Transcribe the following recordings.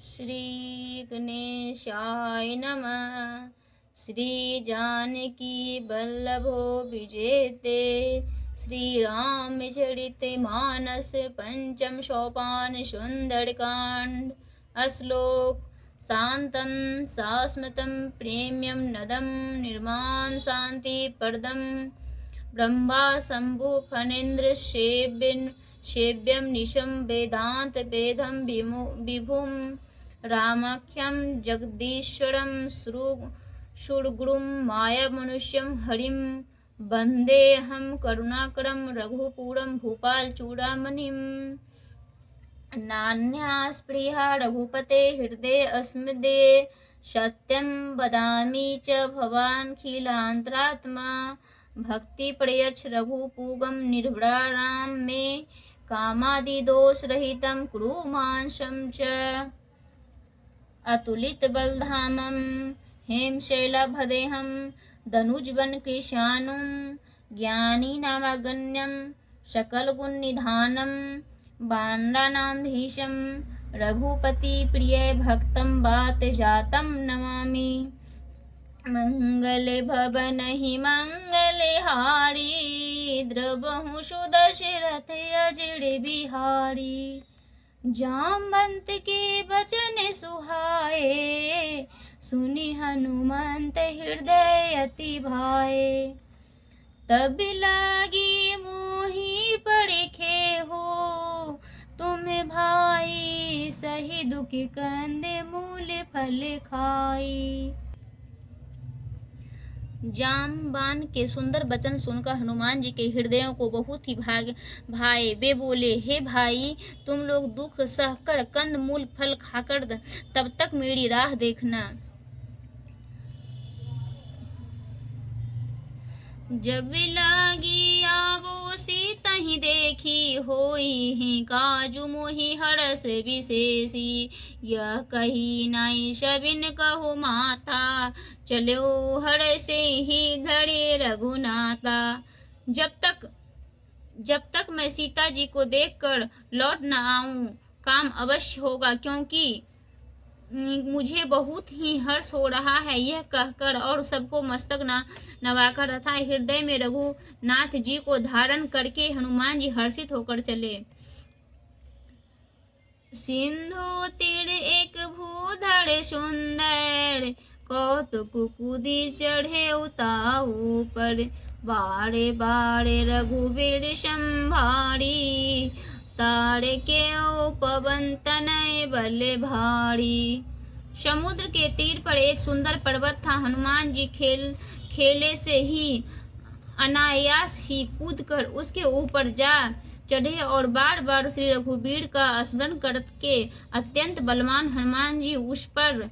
श्री गणेशाय नमः। श्री जानकी वल्लभो विजेते श्री रामचरित मानस पंचम सोपान सुंदरकांड। श्लोक शांतं शाश्वतं प्रेम्यं नदं निर्माण शांति प्रदं ब्रह्मा शंभु फणेन्द्र सेव्यं निशं वेदांत वेदं विभुं रामाख्यं जगदीश्वरं सुरगुरुं मायामनुष्यं हरिं वन्देऽहं करुणाकरं रघुपुरं भूपालचूडामणिं। नान्या स्पृहा रघुपते हृदये अस्मदे सत्यं वदामि च भवानखिलान्तरात्मा भक्ति प्रयच्छ रघुपूगं निर्भरां मे कामादिदोषरहितं कुरु मांसं च। अतुलित बलधामं हेमशैलाभदेहं धनुजवन कृशानुं ज्ञानीनामगण्यं सकलगुणनिधानं बाणानाधीशं रघुपति प्रिय भक्तं वातजातं नमामि। मंगले भवनहि मंगले हारी द्रवहु सुदशरथ अजड़ बिहारी। जामवंत के बचन सुहाए सुनि हनुमंत हृदय अति भाए। तब लागी मोहि परिखे हो तुम भाई सही दुख कंद मूल फल खाई। जामवान के सुंदर वचन सुनकर हनुमान जी के हृदयों को बहुत ही भाए। वे बोले, हे भाई, तुम लोग दुख सहकर कंद मूल फल खाकर तब तक मेरी राह देखना। जब लागी आवो सीता ही देखी होई ही काजू मोहि हरस विशेषी। यह कही नाई सबिन कहो माता चलो हरसे ही घरे रघुनाथा। जब तक मैं सीता जी को देखकर लौट न आऊं काम अवश्य होगा, क्योंकि मुझे बहुत ही हर्ष हो रहा है। यह कहकर और सबको मस्तक नवाकर तथा हृदय में रघुनाथ जी को धारण करके हनुमान जी हर्षित होकर चले। सिंधु तीर एक भूधर सुंदर कौतुक कूदी चढ़े उताऊ पर। बारे बारे रघुवीर संभारी तारे के पवन तनय बल भारी। समुद्र के तीर पर एक सुंदर पर्वत था। हनुमान जी खेले से ही अनायास ही कूदकर उसके ऊपर जा चढ़े और बार बार श्री रघुवीर का स्मरण करके अत्यंत बलवान हनुमान जी उस पर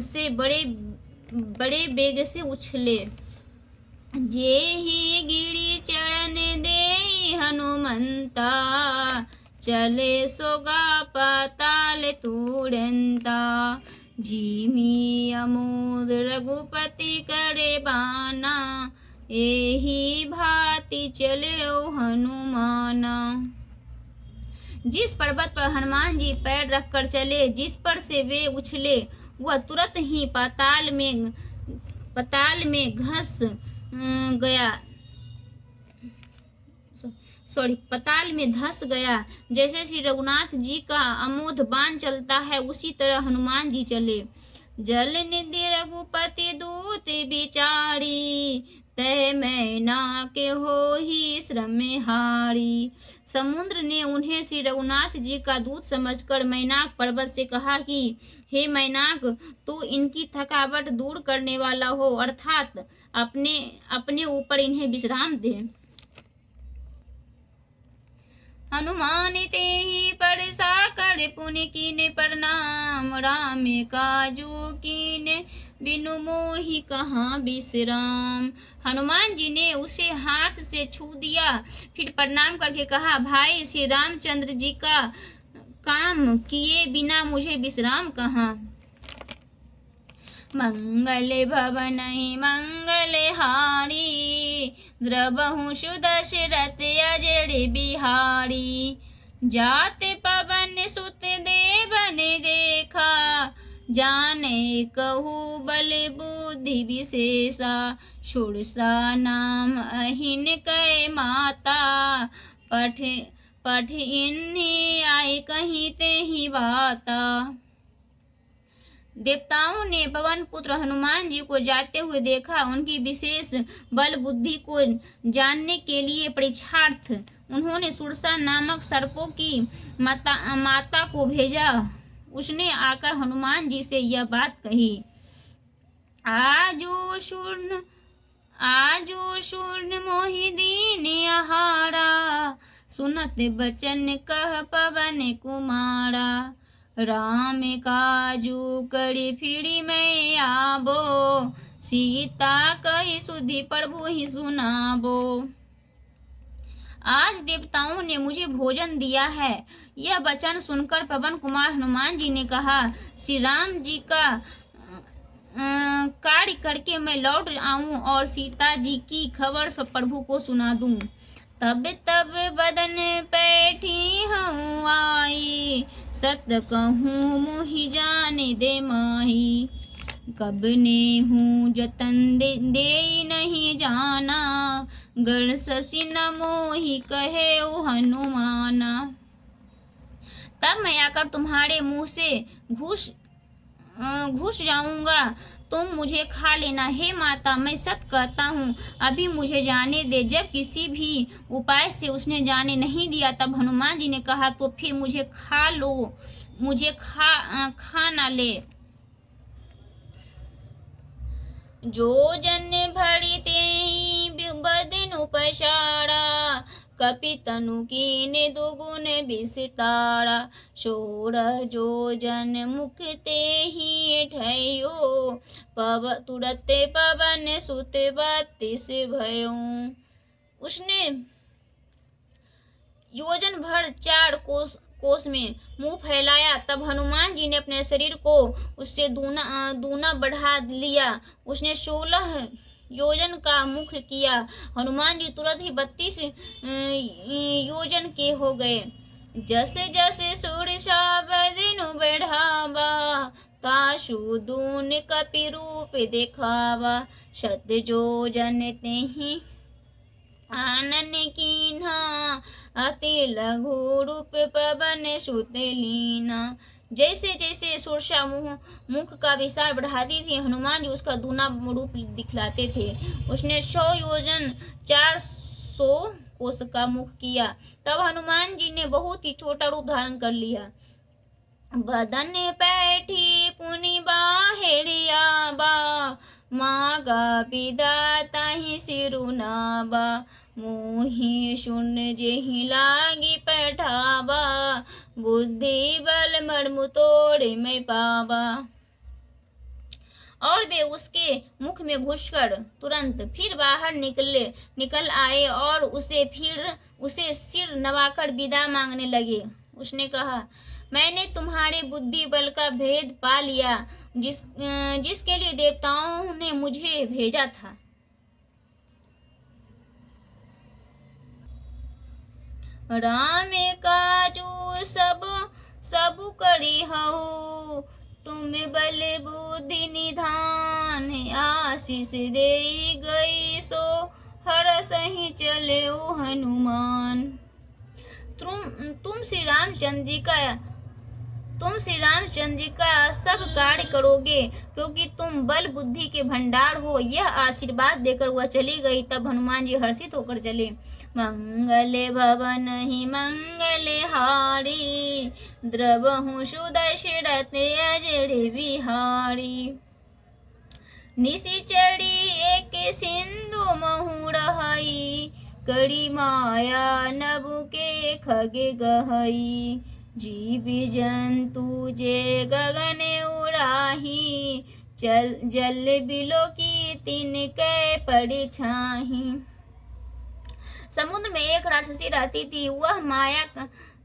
से बड़े वेग से उछले। जे ही गिरी चरण दे हनुमंता चले सोगा पाताल तुरंता। जीमी अमोद रघुपति करे बाना एही भांति चले हनुमाना। जिस पर्वत पर हनुमान जी पैर रखकर चले, जिस पर से वे उछले, वह तुरंत ही पाताल में घस गया। पताल में धस गया। जैसे श्री रघुनाथ जी का अमोघ बाण चलता है, उसी तरह हनुमान जी चले। जल निधि रघुपति दूत बिचारी तय मैना के हो ही श्रम हारी। समुद्र ने उन्हें श्री रघुनाथ जी का दूत समझकर मैनाक पर्वत से कहा कि हे मैनाक, तू इनकी थकावट दूर करने वाला हो, अर्थात अपने ऊपर इन्हें विश्राम दे। हनुमान ते ही परसा कर पुनि कीने प्रणाम। राम काजू कीने बिनु मोहि कहाँ विश्राम। हनुमान जी ने उसे हाथ से छू दिया, फिर प्रणाम करके कहा, भाई, श्री रामचंद्र जी का काम किए बिना मुझे विश्राम कहाँ। मंगल भवन मंगल हारी द्रवहु सुदशरथ अजड़ बिहारी। जात पवन सुत देवन देखा जाने कहू बल बुद्धि विशेषा, षोडशा नाम अहिन कै माता, पठ पठ इन्हीं आए कहीं ते ही बाता। देवताओं ने पवन पुत्र हनुमान जी को जाते हुए देखा। उनकी विशेष बल बुद्धि को जानने के लिए परीक्षार्थ उन्होंने सुरसा नामक सर्पों की माता को भेजा। उसने आकर हनुमान जी से यह बात कही, आजो शूर्ण मोहि दीन आहारा, सुनत बचन कह पवन कुमारा, राम काजू करी फिरी मैं आबो, सीता कही सुधि प्रभु ही सुनाबो। आज देवताओं ने मुझे भोजन दिया है। यह वचन सुनकर पवन कुमार हनुमान जी ने कहा, श्री राम जी का कार्य करके मैं लौट आऊं और सीता जी की खबर सब प्रभु को सुना दूं। तब बदन बैठी हूँ आई, सत कहूँ मोहि जाने दे माही, कब ने हूँ जतन दे नहीं जाना, गण शशि न मोहि कहे ओ हनुमाना। तब मैं आकर तुम्हारे मुंह से घुस जाऊंगा, तुम मुझे खा लेना। हे माता, मैं सत कहता हूँ, अभी मुझे जाने दे। जब किसी भी उपाय से उसने जाने नहीं दिया, तब हनुमान जी ने कहा, तो फिर मुझे खा लो, मुझे खा ना ले। जो जन भरी तेहि बदन उपसारा, कपि तनु कीने दुगुन विस्तारा, शोर जो जन मुख तेहि ठयो, तुरत पवन सुत बत्तीस भयो। उसने योजन भर 4 कोस में मुंह फैलाया। तब हनुमान जी ने अपने शरीर को उससे दूना बढ़ा लिया। उसने 16 योजन का मुख किया। हनुमान जी तुरंत ही 32 योजन के हो गए। जैसे जैसे सुरसा बदनु बढ़ावा, ताशु दून कपि रूप दिखावा, शत योजन तेहि आनन कीन्हा, अति लघु रूप पवन सुत लीना। जैसे जैसे सुरसा मुख का विस्तार बढ़ाती थी, हनुमान जी उसका दूना रूप दिखलाते थे। उसने 100 योजन 400 कोस का मुख किया। तब हनुमान जी ने बहुत ही छोटा रूप धारण कर लिया। बदन पैठी पुनि बाहेरियाबा, मागा विदाता ही सिरुनाबा, मोहि सुन जेहि लागी पैठाबा, बुद्धि बल मर्मु तोड़े मैं पाबा। और वे उसके मुख में घुसकर तुरंत फिर बाहर निकल आए और उसे सिर नवाकर विदा मांगने लगे। उसने कहा, मैंने तुम्हारे बुद्धि बल का भेद पा लिया, जिसके लिए देवताओं ने मुझे भेजा था। राम काजू सब करी हऊ, तुम बल बुद्धि निधान, आशीष दे गई सो हर सही चले ओ हनुमान। तुम श्री रामचंद्र जी का सब कार्य करोगे, क्योंकि तुम बल बुद्धि के भंडार हो। यह आशीर्वाद देकर वह चली गई। तब हनुमान जी हर्षित होकर चले। मंगल भवन ही मंगल हारी, द्रवहु सुदशरथ अजर बिहारी। निशिचरी एक सिंधु महु रहई, करी माया नभु के खगे गहई, जीव जंतु जे गगन उड़ाही, जल बिलो की तिनके पड़ी छाही। समुद्र में एक राक्षसी रहती थी। वह माया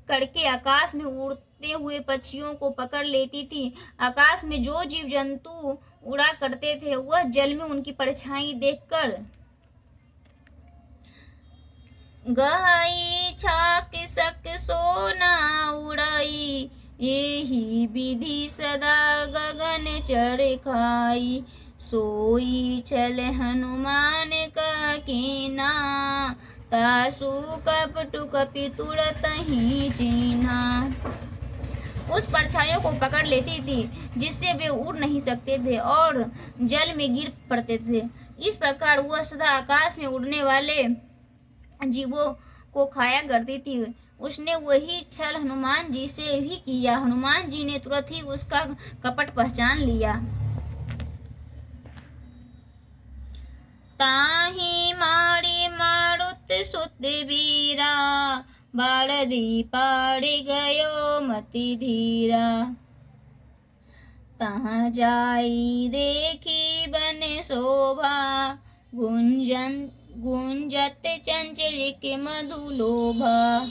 करके आकाश में उड़ते हुए पक्षियों को पकड़ लेती थी। आकाश में जो जीव जंतु उड़ा करते थे, वह जल में उनकी परछाई देखकर गहई छाक सक सोना उड़ाई, एहि विधि सदा गगन चढ़ खाई, सोई छल हनुमान का कीना, तासु कपटु कपि तुरत ही चीन्हा। उस परछाइयों को पकड़ लेती थी जिससे वे उड़ नहीं सकते थे और जल में गिर पड़ते थे। इस प्रकार वह सदा आकाश में उड़ने वाले जीवों को खाया करती थी। उसने वही छल हनुमान जी से भी किया। हनुमान जी ने तुरंत ही उसका कपट पहचान लिया। ताहि मारी मारुत सुत वीरा, बारदी पाड़ी गयो मति धीरा। तहाँ जाई देखी बन शोभा, गुंजत चंचलिक मधुलोभा।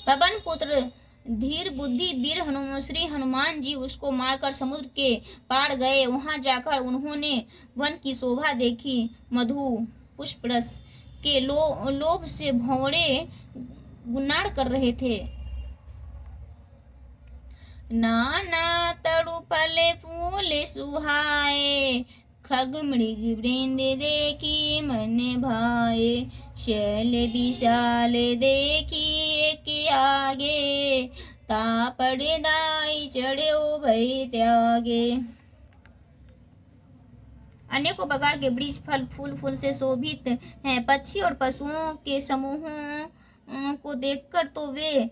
पवन पुत्र धीर बुद्धि वीर श्री हनुमान जी उसको मारकर समुद्र के पार गए। वहां जाकर उन्होंने वन की शोभा देखी। मधु पुष्प रस के लोभ से भौरे गुनाड़ कर रहे थे। नाना तरु फल फूल सुहाए, खग मृग वृंद देखी मन भाए। शैल विशाल देखी एक आगे, तापड़ दाई चढ़ो भय त्यागे। अनेकों प्रकार के वृक्ष फल फूल से शोभित हैं। पक्षी और पशुओं के समूहों को देखकर तो वे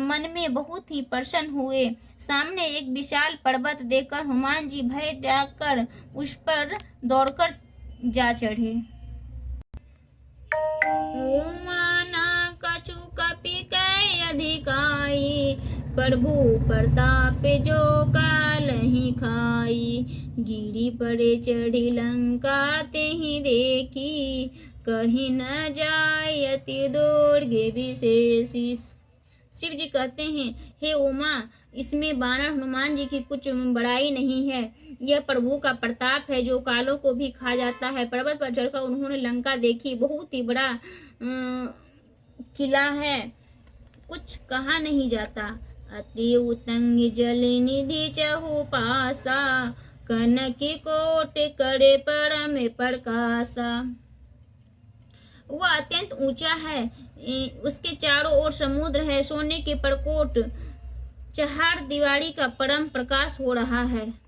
मन में बहुत ही प्रसन्न हुए। सामने एक विशाल पर्वत देखकर हनुमान जी भय त्याग कर उस पर दौड़कर जा चढ़े। ओमाना कछु कपि कै अधिकाई, प्रभु प्रताप जो कालहि खाई। गिरि पड़े चढ़ी लंका तेहि देखी, कहीं न जाय अति दौड़े विशेषी। शिव जी कहते हैं, हे उमा, इसमें बानर हनुमान जी की कुछ बड़ाई नहीं है। यह प्रभु का प्रताप है जो कालों को भी खा जाता है। पर्वत पर चढ़कर उन्होंने लंका देखी। बहुत ही बड़ा किला है, कुछ कहा नहीं जाता। अति उतंग जल निधि चहु पासा, कनक कोट करे परम प्रकाशा। वह अत्यंत ऊंचा है, उसके चारों ओर समुद्र है। सोने के प्रकोट चहार दीवारी का परम प्रकाश हो रहा है।